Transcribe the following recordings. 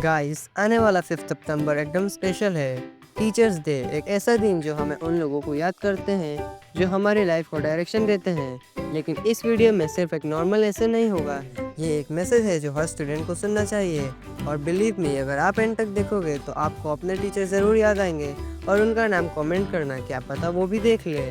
Guys, आने वाला 5 सितंबर एकदम स्पेशल है। टीचर्स डे, एक ऐसा दिन जो हमें उन लोगों को याद करते हैं जो हमारी लाइफ को डायरेक्शन देते हैं। लेकिन इस वीडियो में सिर्फ एक नॉर्मल ऐसे नहीं होगा, ये एक मैसेज है जो हर स्टूडेंट को सुनना चाहिए। और बिलीव मी, अगर आप एंड तक देखोगे तो आपको अपने टीचर ज़रूर याद आएंगे और उनका नाम कमेंट करना, क्या पता वो भी देख ले।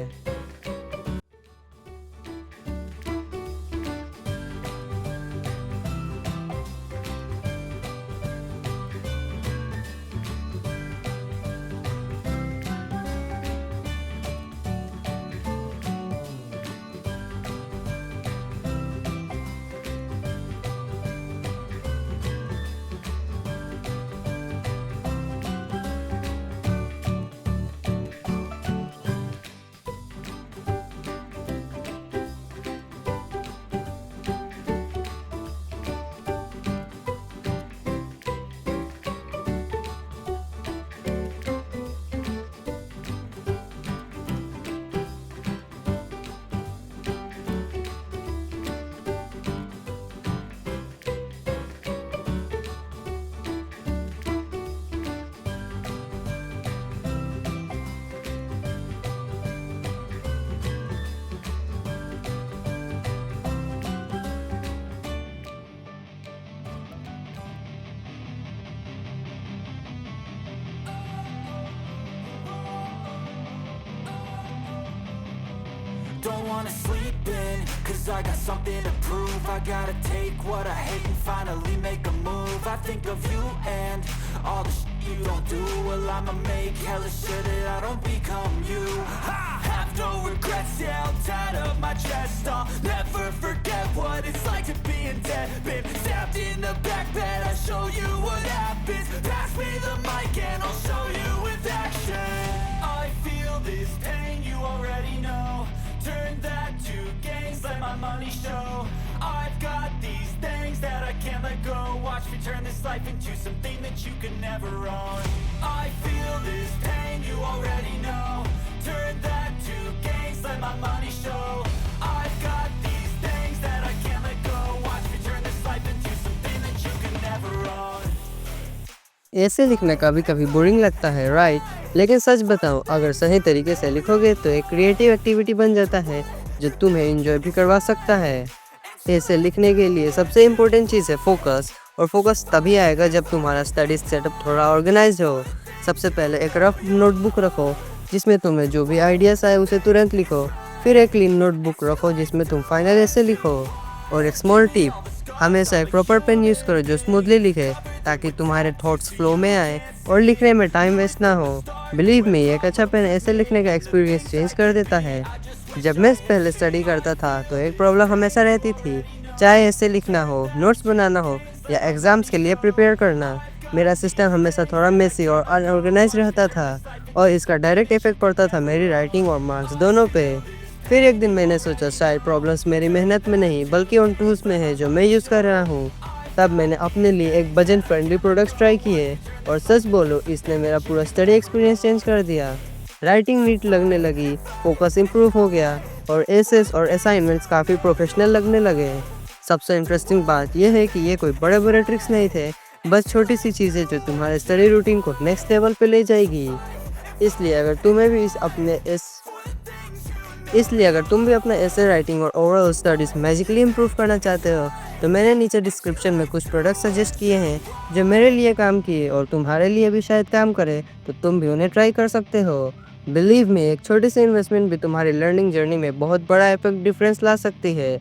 Don't wanna sleep in, cause I got something to prove. I gotta take what I hate and finally make a move. I think of you and all the shit you don't do. Well, I'ma make hella sure that I don't become you. I have no regrets, yeah, I'll tie up my chest. I'll never forget what it's like to be in debt. Been stabbed in the back bed, I'll show you what happens. Pass me the mic and I'll show you with action. I feel this pain, you already know. Turn that to gains, let my money show. I've got these things that I can't let go. Watch me turn this life into something that you can never own. I feel this pain, you already know. Turn that to gains, let my money show. I've got these things that I can't let go. Watch me turn this life into something that you can never own. ऐसे लिखना कभी कभी boring लगता है, right? लेकिन सच बताऊं, अगर सही तरीके से लिखोगे तो एक क्रिएटिव एक्टिविटी बन जाता है जो तुम्हें एंजॉय भी करवा सकता है। ऐसे लिखने के लिए सबसे इम्पोर्टेंट चीज़ है फोकस, और फोकस तभी आएगा जब तुम्हारा स्टडी सेटअप थोड़ा ऑर्गेनाइज हो। सबसे पहले एक रफ नोटबुक रखो जिसमें तुम्हें जो भी आइडियाज़ आए उसे तुरंत लिखो। फिर एक क्लीन नोटबुक रखो जिसमें तुम फाइनल ऐसे लिखो। और एक स्मॉल टिप, हमेशा एक प्रॉपर पेन यूज़ करो जो स्मूथली लिखे, ताकि तुम्हारे थॉट्स फ्लो में आए और लिखने में टाइम वेस्ट ना हो। बिलीव मी, एक अच्छा पेन ऐसे लिखने का एक्सपीरियंस चेंज कर देता है। जब मैं पहले स्टडी करता था तो एक प्रॉब्लम हमेशा रहती थी, चाहे ऐसे लिखना हो, नोट्स बनाना हो या एग्ज़ाम्स के लिए प्रिपेयर करना। मेरा सिस्टम हमेशा थोड़ा मेसी और अनऑर्गेनाइज रहता था और इसका डायरेक्ट इफेक्ट पड़ता था मेरी राइटिंग और मार्क्स दोनों पे। फिर एक दिन मैंने सोचा शायद प्रॉब्लम्स मेरी मेहनत में नहीं बल्कि उन टूल्स में है जो मैं यूज़ कर रहा हूँ। तब मैंने अपने लिए एक बजट फ्रेंडली प्रोडक्ट्स ट्राई किए और सच बोलो, इसने मेरा पूरा स्टडी एक्सपीरियंस चेंज कर दिया। राइटिंग नीट लगने लगी, फोकस इम्प्रूव हो गया और एसेस और असाइनमेंट्स काफ़ी प्रोफेशनल लगने लगे। सबसे इंटरेस्टिंग बात यह है कि ये कोई बड़े बड़े ट्रिक्स नहीं थे, बस छोटी सी चीज़ें जो तुम्हारे स्टडी रूटीन को नेक्स्ट लेवल पे ले जाएगी। इसलिए अगर तुम्हें भी इसलिए अगर तुम भी अपना ऐसे राइटिंग और ओवरऑल स्टडीज़ मैजिकली इम्प्रूव करना चाहते हो तो मैंने नीचे डिस्क्रिप्शन में कुछ प्रोडक्ट सजेस्ट किए हैं जो मेरे लिए काम किए और तुम्हारे लिए भी शायद काम करे, तो तुम भी उन्हें ट्राई कर सकते हो। बिलीव मी, एक छोटी सी इन्वेस्टमेंट भी तुम्हारी लर्निंग जर्नी में बहुत बड़ा इफेक्ट डिफरेंस ला सकती है।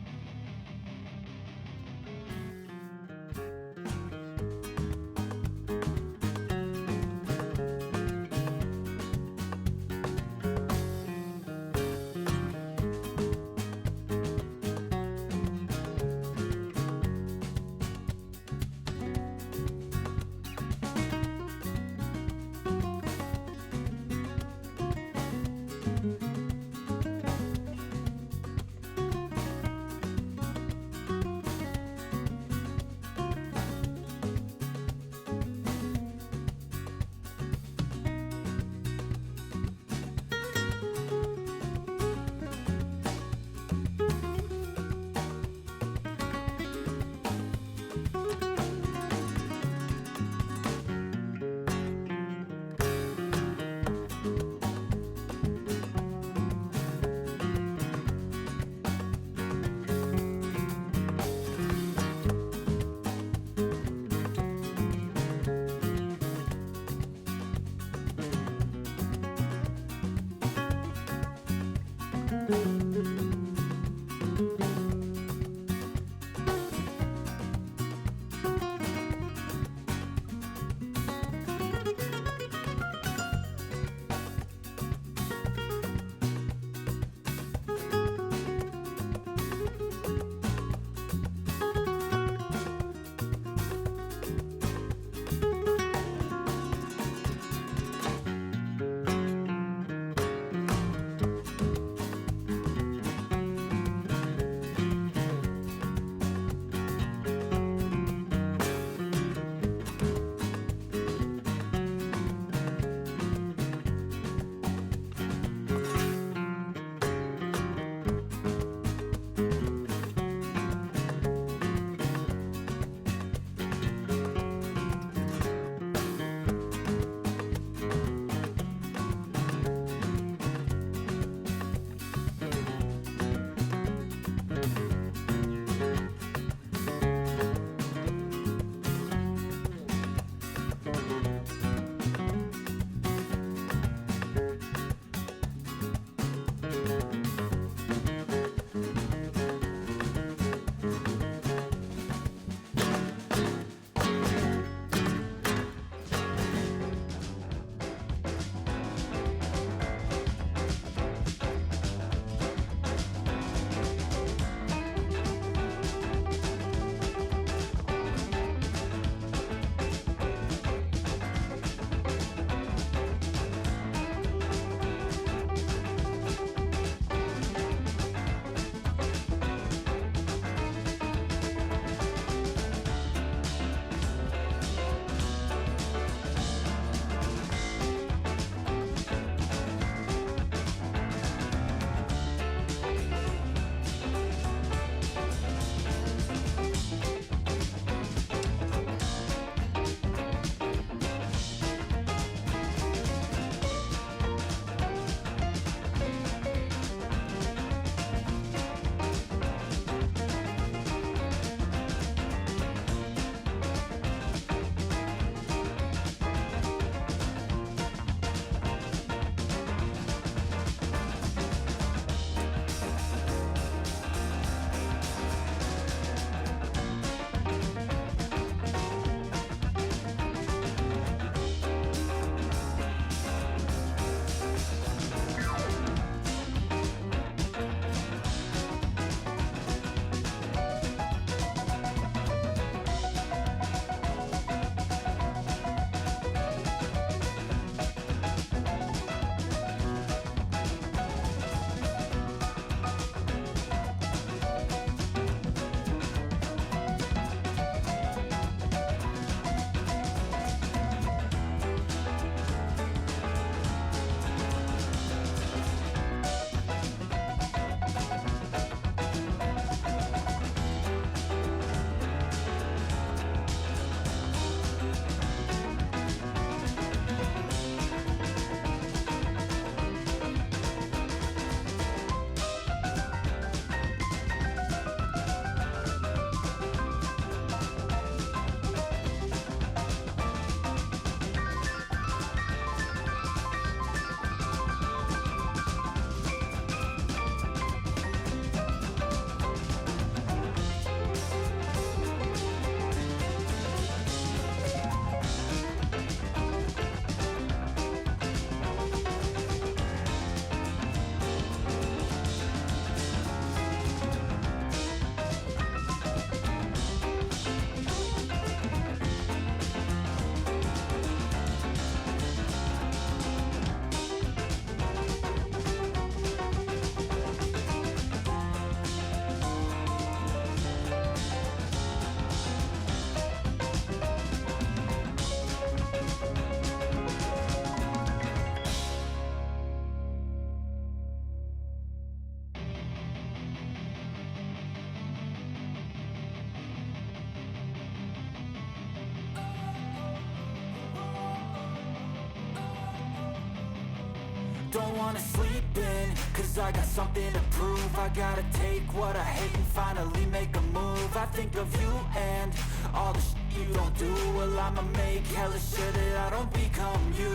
Don't wanna sleep in, cause I got something to prove. I gotta take what I hate and finally make a move. I think of you and all the shit you don't do. Well, I'ma make hella sure that I don't become you.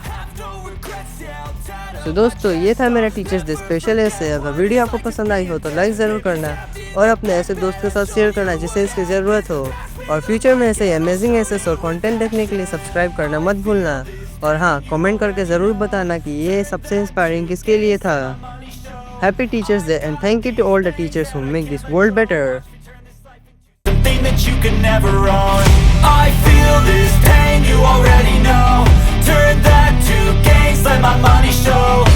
Have no regrets, yeah, I'll tie up तो दोस्तों ये था मेरा teachers day special ऐसे। अगर video आपको पसंद आई हो तो लाइक ज़रूर करना और अपने ऐसे दोस्त के साथ शेयर करना जिसे इसकी ज़रूरत हो। और फ्यूचर में ऐसे अमेजिंग एसेस और कंटेंट देखने के लिए सब्सक्राइब करना मत भूलना। और हाँ, कमेंट करके ज़रूर बताना कि ये सबसे इंस्पायरिंग किसके लिए था। Happy teachers day and thank you to all the teachers who make this world better. something that you can never own. I feel this pain, you already know. Turn that to gains, let my money show.